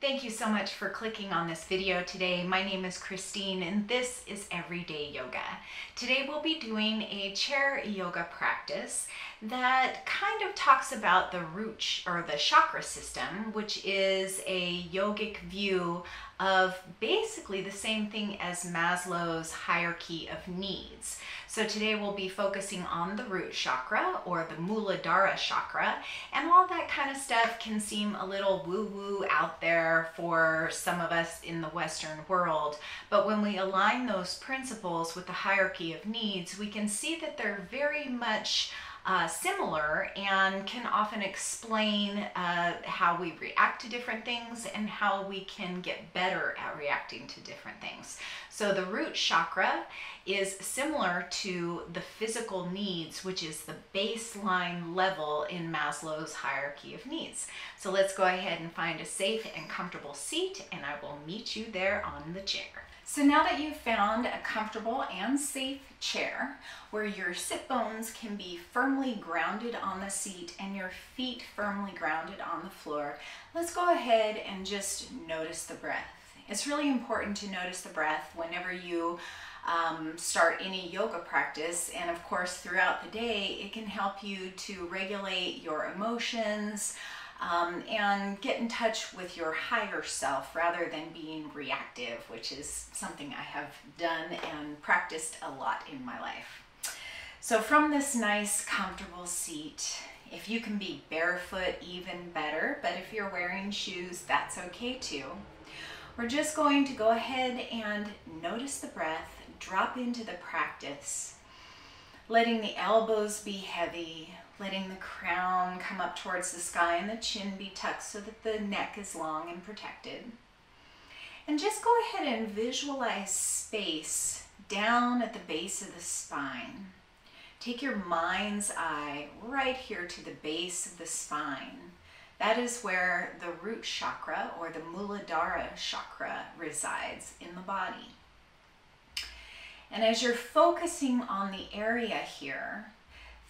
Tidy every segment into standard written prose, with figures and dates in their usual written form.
Thank you so much for clicking on this video today. My name is Christine and this is Everyday Yoga. Today we'll be doing a chair yoga practice that kind of talks about the root or the chakra system, which is a yogic view of basically the same thing as Maslow's hierarchy of needs. So today we'll be focusing on the root chakra or the Muladhara chakra, and all that kind of stuff can seem a little woo-woo out there for some of us in the Western world. But when we align those principles with the hierarchy of needs, we can see that they're very much similar and can often explain how we react to different things and how we can get better at reacting to different things. So the root chakra is similar to the physical needs, which is the baseline level in Maslow's hierarchy of needs. So let's go ahead and find a safe and comfortable seat, and I will meet you there on the chair. So now that you've found a comfortable and safe chair where your sit bones can be firmly grounded on the seat and your feet firmly grounded on the floor, let's go ahead and just notice the breath. It's really important to notice the breath whenever you start any yoga practice, and of course throughout the day it can help you to regulate your emotions and get in touch with your higher self rather than being reactive, which is something I have done and practiced a lot in my life. So from this nice comfortable seat, if you can be barefoot, even better, but if you're wearing shoes, that's okay too. We're just going to go ahead and notice the breath, drop into the practice, letting the elbows be heavy, letting the crown come up towards the sky and the chin be tucked so that the neck is long and protected. And just go ahead and visualize space down at the base of the spine. Take your mind's eye right here to the base of the spine. That is where the root chakra or the Muladhara chakra resides in the body. And as you're focusing on the area here,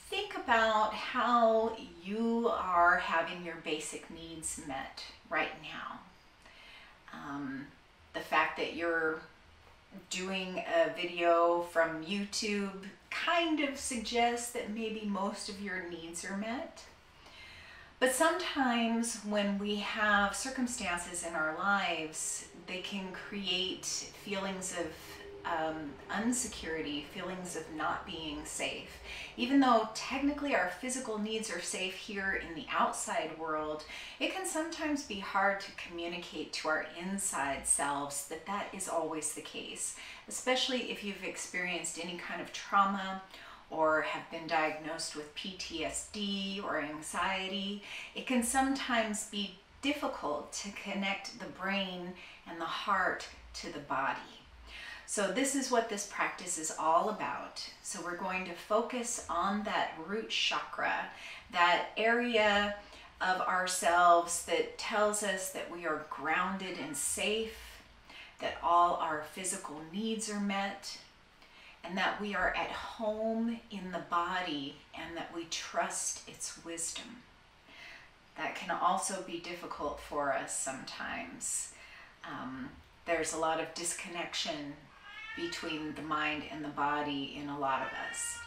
think about how you are having your basic needs met right now. The fact that you're doing a video from YouTube kind of suggests that maybe most of your needs are met. But sometimes when we have circumstances in our lives, they can create feelings of unsecurity, feelings of not being safe. Even though technically our physical needs are safe here in the outside world, it can sometimes be hard to communicate to our inside selves that that is always the case, especially if you've experienced any kind of trauma or have been diagnosed with PTSD or anxiety. It can sometimes be difficult to connect the brain and the heart to the body. So this is what this practice is all about. So we're going to focus on that root chakra, that area of ourselves that tells us that we are grounded and safe, that all our physical needs are met, and that we are at home in the body and that we trust its wisdom. That can also be difficult for us sometimes. There's a lot of disconnection between the mind and the body in a lot of us.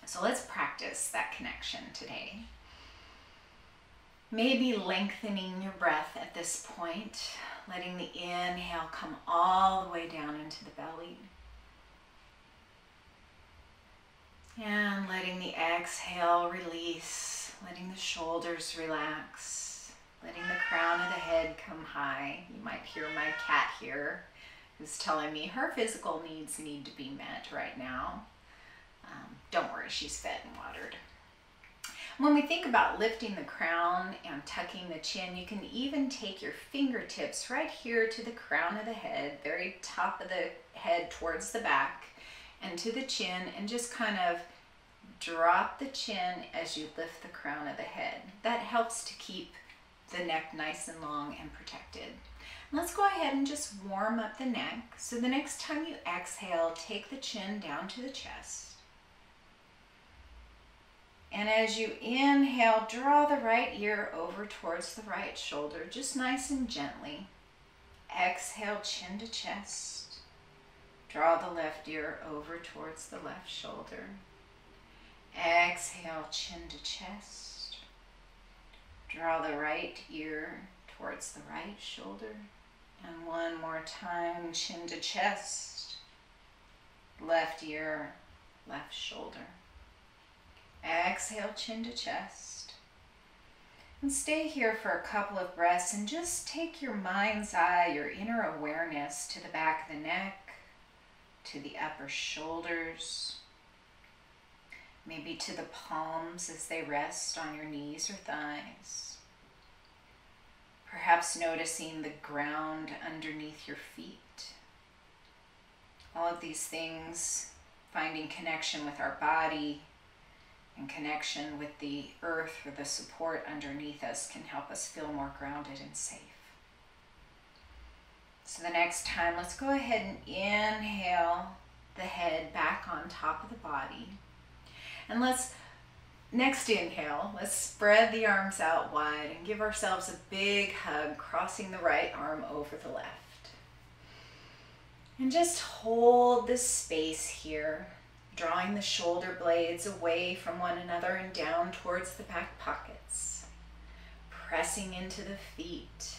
So let's practice that connection today. Maybe lengthening your breath at this point, letting the inhale come all the way down into the belly. And letting the exhale release, letting the shoulders relax, letting the crown of the head come high. You might hear my cat here who's telling me her physical needs need to be met right now. Don't worry, she's fed and watered. When we think about lifting the crown and tucking the chin, you can even take your fingertips right here to the crown of the head, very top of the head towards the back, and to the chin, and just kind of drop the chin as you lift the crown of the head. That helps to keep the neck nice and long and protected. Let's go ahead and just warm up the neck. So the next time you exhale, take the chin down to the chest. And as you inhale, draw the right ear over towards the right shoulder, just nice and gently. Exhale, chin to chest. Draw the left ear over towards the left shoulder. Exhale, chin to chest. Draw the right ear towards the right shoulder. And one more time, chin to chest. Left ear, left shoulder. Exhale, chin to chest. And stay here for a couple of breaths and just take your mind's eye, your inner awareness to the back of the neck, to the upper shoulders, maybe to the palms as they rest on your knees or thighs. Perhaps noticing the ground underneath your feet. All of these things, finding connection with our body and connection with the earth or the support underneath us can help us feel more grounded and safe. So the next time, let's go ahead and inhale the head back on top of the body. And next inhale, let's spread the arms out wide and give ourselves a big hug, crossing the right arm over the left. And just hold this space here, drawing the shoulder blades away from one another and down towards the back pockets. Pressing into the feet,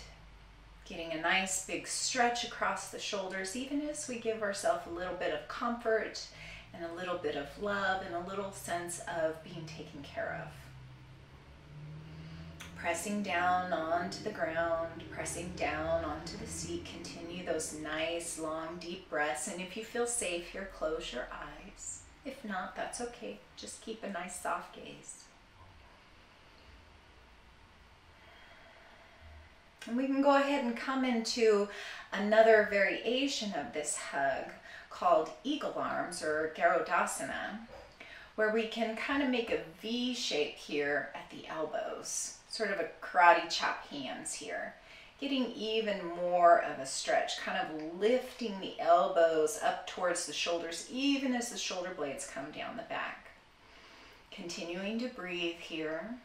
getting a nice big stretch across the shoulders, even as we give ourselves a little bit of comfort and a little bit of love and a little sense of being taken care of. Pressing down onto the ground, pressing down onto the seat. Continue those nice, long, deep breaths. And if you feel safe here, close your eyes. If not, that's okay. Just keep a nice, soft gaze. And we can go ahead and come into another variation of this hug called eagle arms or Garudasana, where we can kind of make a V shape here at the elbows, sort of a karate chop hands here, getting even more of a stretch, kind of lifting the elbows up towards the shoulders, even as the shoulder blades come down the back. Continuing to breathe here.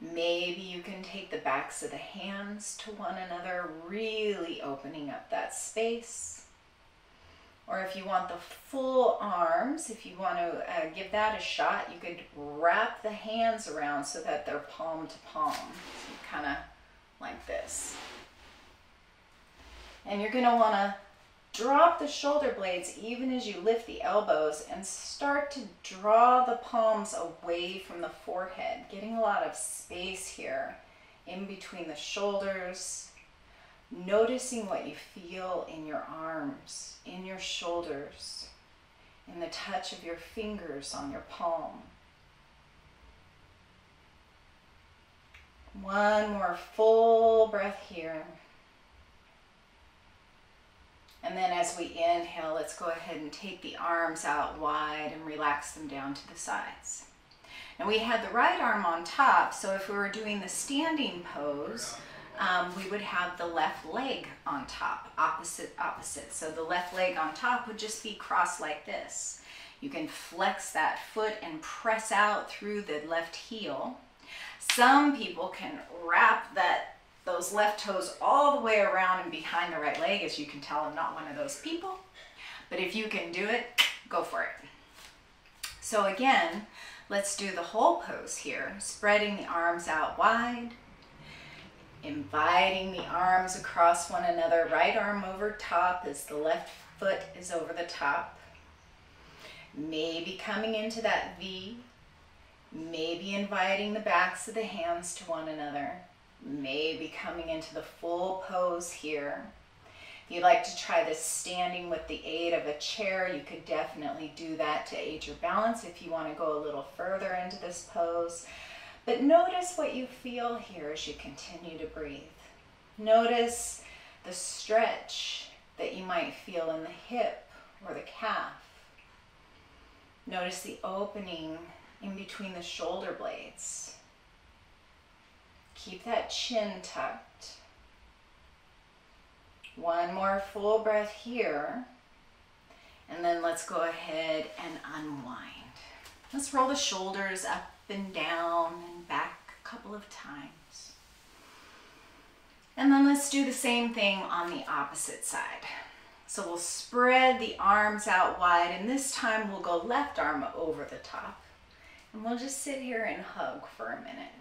Maybe you can take the backs of the hands to one another, really opening up that space. Or if you want the full arms, if you want to give that a shot, you could wrap the hands around so that they're palm to palm, so kind of like this. And you're going to want to drop the shoulder blades even as you lift the elbows and start to draw the palms away from the forehead, getting a lot of space here in between the shoulders. Noticing what you feel in your arms, in your shoulders, in the touch of your fingers on your palm. One more full breath here. And then as we inhale, let's go ahead and take the arms out wide and relax them down to the sides. And we had the right arm on top, so if we were doing the standing pose, we would have the left leg on top, opposite. So the left leg on top would just be crossed like this. You can flex that foot and press out through the left heel. Some people can wrap those left toes all the way around and behind the right leg. As you can tell, I'm not one of those people. But if you can do it, go for it. So again, let's do the whole pose here, spreading the arms out wide. Inviting the arms across one another, right arm over top as the left foot is over the top. Maybe coming into that V, maybe inviting the backs of the hands to one another, maybe coming into the full pose here. If you'd like to try this standing with the aid of a chair, you could definitely do that to aid your balance if you want to go a little further into this pose. But notice what you feel here as you continue to breathe. Notice the stretch that you might feel in the hip or the calf. Notice the opening in between the shoulder blades. Keep that chin tucked. One more full breath here. And then let's go ahead and unwind. Let's roll the shoulders up and down and back a couple of times. And then let's do the same thing on the opposite side. So we'll spread the arms out wide, and this time we'll go left arm over the top. And we'll just sit here and hug for a minute.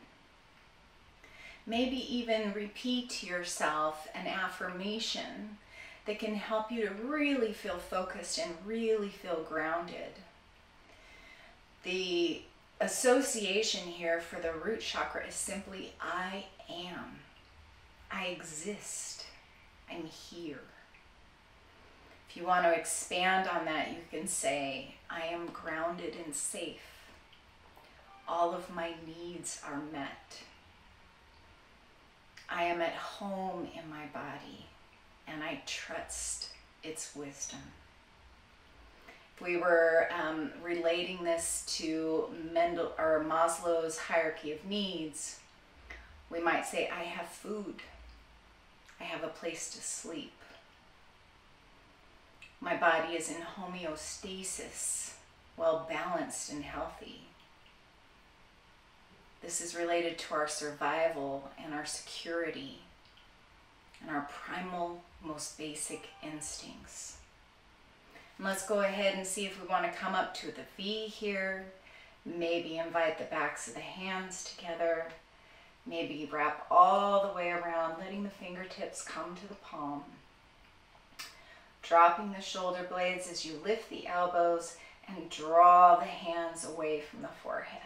Maybe even repeat to yourself an affirmation that can help you to really feel focused and really feel grounded. The association here for the root chakra is simply I am. I exist. I'm here. If you want to expand on that, you can say, I am grounded and safe. All of my needs are met. I am at home in my body, and I trust its wisdom. If we were relating this to Maslow's hierarchy of needs, we might say, I have food. I have a place to sleep. My body is in homeostasis, well balanced and healthy. This is related to our survival and our security and our primal, most basic instincts. And let's go ahead and see if we want to come up to the V here. Maybe invite the backs of the hands together. Maybe wrap all the way around, letting the fingertips come to the palm. Dropping the shoulder blades as you lift the elbows and draw the hands away from the forehead.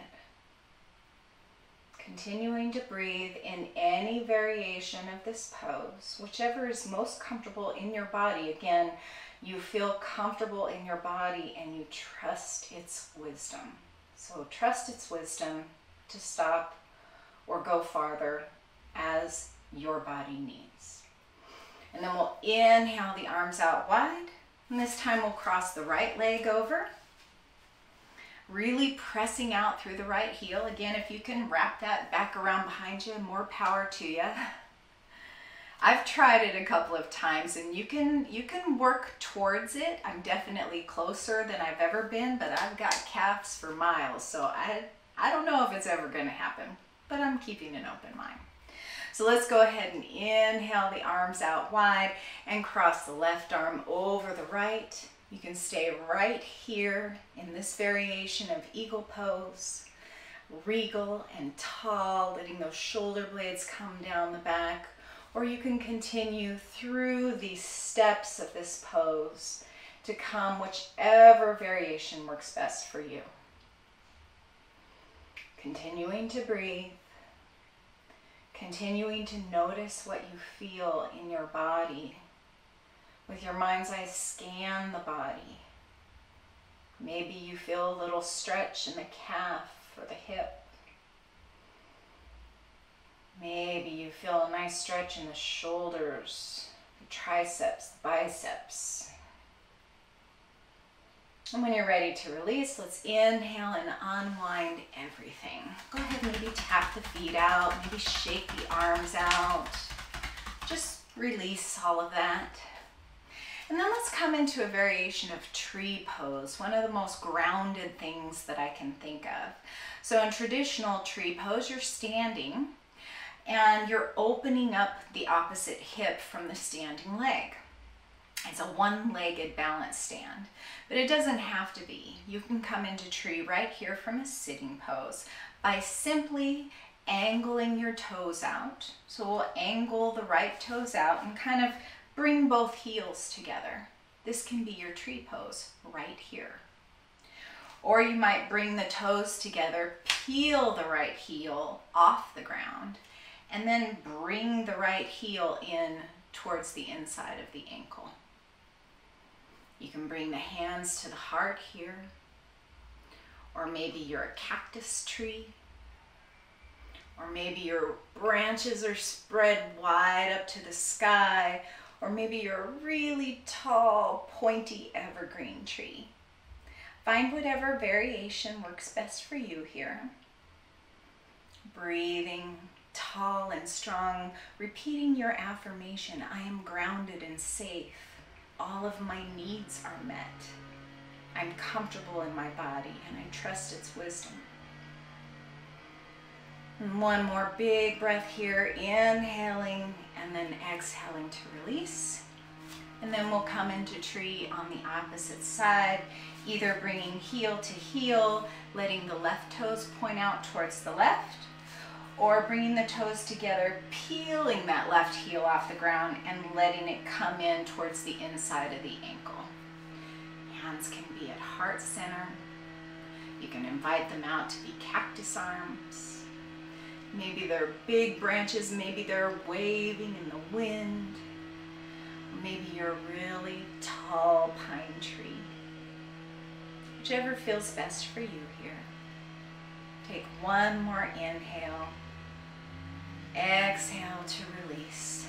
Continuing to breathe in any variation of this pose, whichever is most comfortable in your body. Again, you feel comfortable in your body and you trust its wisdom. So trust its wisdom to stop or go farther as your body needs. And then we'll inhale the arms out wide, and this time we'll cross the right leg over, really pressing out through the right heel. Again, if you can wrap that back around behind you, more power to you. I've tried it a couple of times, and you can work towards it. I'm definitely closer than I've ever been, but I've got calves for miles, so I don't know if it's ever going to happen, but I'm keeping an open mind. So let's go ahead and inhale the arms out wide and cross the left arm over the right. You can stay right here in this variation of eagle pose, regal and tall, letting those shoulder blades come down the back, or you can continue through these steps of this pose to come whichever variation works best for you. Continuing to breathe. Continuing to notice what you feel in your body. With your mind's eye, scan the body. Maybe you feel a little stretch in the calf or the hip. Maybe you feel a nice stretch in the shoulders, the triceps, the biceps. And when you're ready to release, let's inhale and unwind everything. Go ahead and maybe tap the feet out, maybe shake the arms out. Just release all of that. And then let's come into a variation of tree pose, one of the most grounded things that I can think of. So in traditional tree pose, you're standing and you're opening up the opposite hip from the standing leg. It's a one-legged balance stand, but it doesn't have to be. You can come into tree right here from a sitting pose by simply angling your toes out. So we'll angle the right toes out and kind of bring both heels together. This can be your tree pose right here. Or you might bring the toes together, peel the right heel off the ground, and then bring the right heel in towards the inside of the ankle. You can bring the hands to the heart here, or maybe you're a cactus tree, or maybe your branches are spread wide up to the sky, or maybe you're a really tall, pointy evergreen tree. Find whatever variation works best for you here. Breathing tall and strong, repeating your affirmation, I am grounded and safe. All of my needs are met. I'm comfortable in my body and I trust its wisdom. And one more big breath here, inhaling and then exhaling to release. And then we'll come into tree on the opposite side, either bringing heel to heel, letting the left toes point out towards the left, or bringing the toes together, peeling that left heel off the ground and letting it come in towards the inside of the ankle. Hands can be at heart center. You can invite them out to be cactus arms. Maybe they're big branches, maybe they're waving in the wind. Or maybe you're a really tall pine tree. Whichever feels best for you here. Take one more inhale. Exhale to release.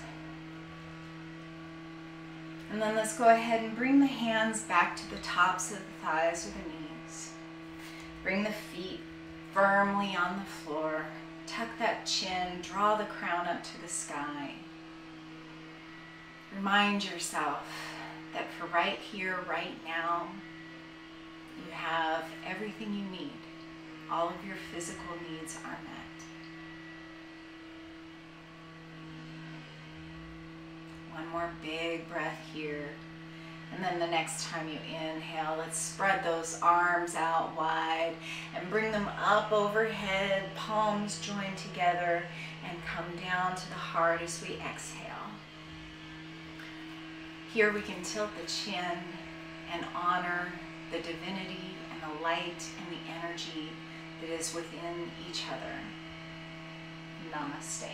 And then let's go ahead and bring the hands back to the tops of the thighs or the knees. Bring the feet firmly on the floor. Tuck that chin, draw the crown up to the sky. Remind yourself that for right here, right now, you have everything you need. All of your physical needs are met. One more big breath here. And then the next time you inhale, let's spread those arms out wide and bring them up overhead, palms joined together, and come down to the heart as we exhale. Here we can tilt the chin and honor the divinity and the light and the energy that is within each other. Namaste.